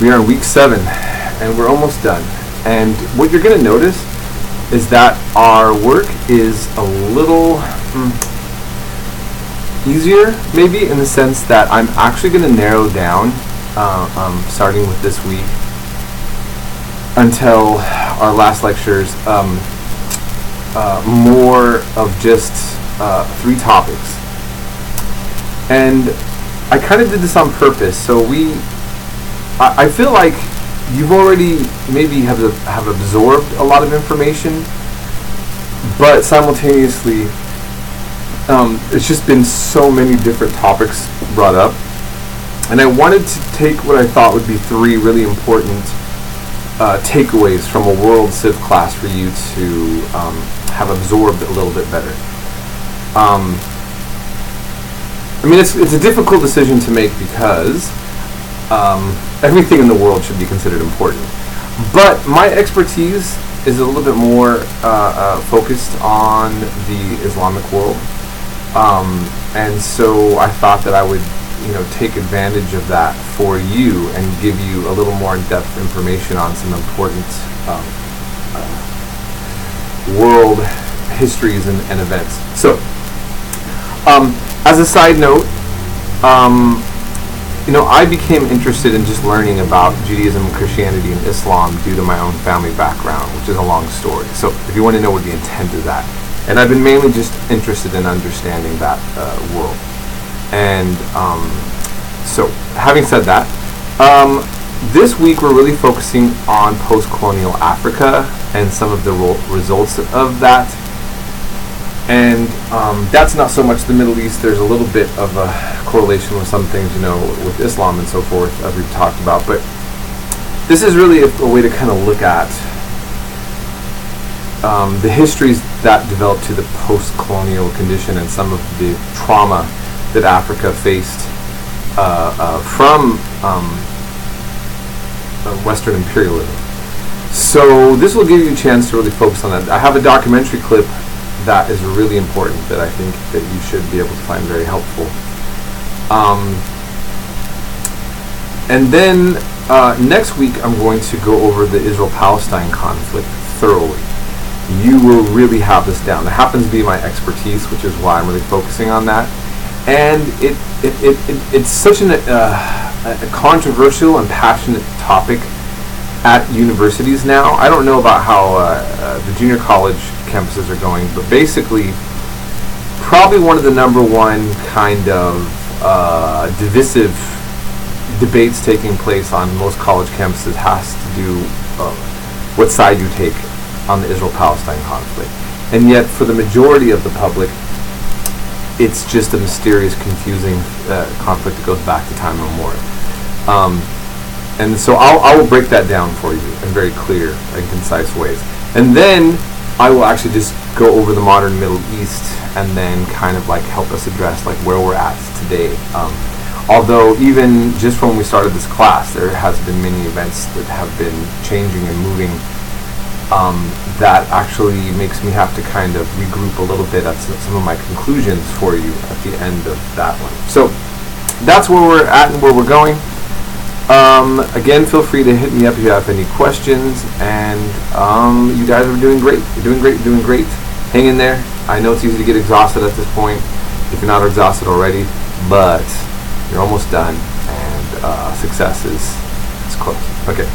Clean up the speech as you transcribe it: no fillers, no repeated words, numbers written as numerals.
We are in week 7, and we're almost done. And what you're going to notice is that our work is a little easier, maybe, in the sense that I'm actually going to narrow down, starting with this week, until our last lectures, more of just 3 topics. And I kind of did this on purpose, so I feel like you've already maybe have absorbed a lot of information, but simultaneously it's just been so many different topics brought up, and I wanted to take what I thought would be 3 really important takeaways from a WorldCiv class for you to have absorbed a little bit better. I mean, it's a difficult decision to make because everything in the world should be considered important. But my expertise is a little bit more focused on the Islamic world, and so I thought that I would, take advantage of that for you and give you a little more in-depth information on some important world histories and events. So, as a side note, I became interested in just learning about Judaism, Christianity, and Islam due to my own family background, which is a long story. So if you want to know what the intent of that, and I've been mainly just interested in understanding that world. And so having said that, this week we're really focusing on post-colonial Africa and some of the results of that. And that's not so much the Middle East. There's a little bit of a correlation with some things, with Islam and so forth, as we've talked about. But this is really a way to kind of look at the histories that developed to the post-colonial condition and some of the trauma that Africa faced from Western imperialism. So this will give you a chance to really focus on that. I have a documentary clip that is really important that I think that you should be able to find very helpful. And then next week I'm going to go over the Israel-Palestine conflict thoroughly. You will really have this down. It happens to be my expertise, which is why I'm really focusing on that. And it's such a controversial and passionate topic at universities now. I don't know about how the junior college campuses are going, but basically probably one of the number 1 kind of divisive debates taking place on most college campuses has to do what side you take on the Israel-Palestine conflict. And yet for the majority of the public, it's just a mysterious, confusing conflict that goes back to time immemorial. And so I will break that down for you in very clear and concise ways. And then I will actually just go over the modern Middle East and then kind of help us address where we're at today. Although even just when we started this class, there has been many events that have been changing and moving that actually makes me have to kind of regroup a little bit at some of my conclusions for you at the end of that one. So that's where we're at and where we're going. Again, feel free to hit me up if you have any questions, and you guys are doing great. You're doing great. Hang in there. I know it's easy to get exhausted at this point if you're not exhausted already, but you're almost done, and success is close. Okay.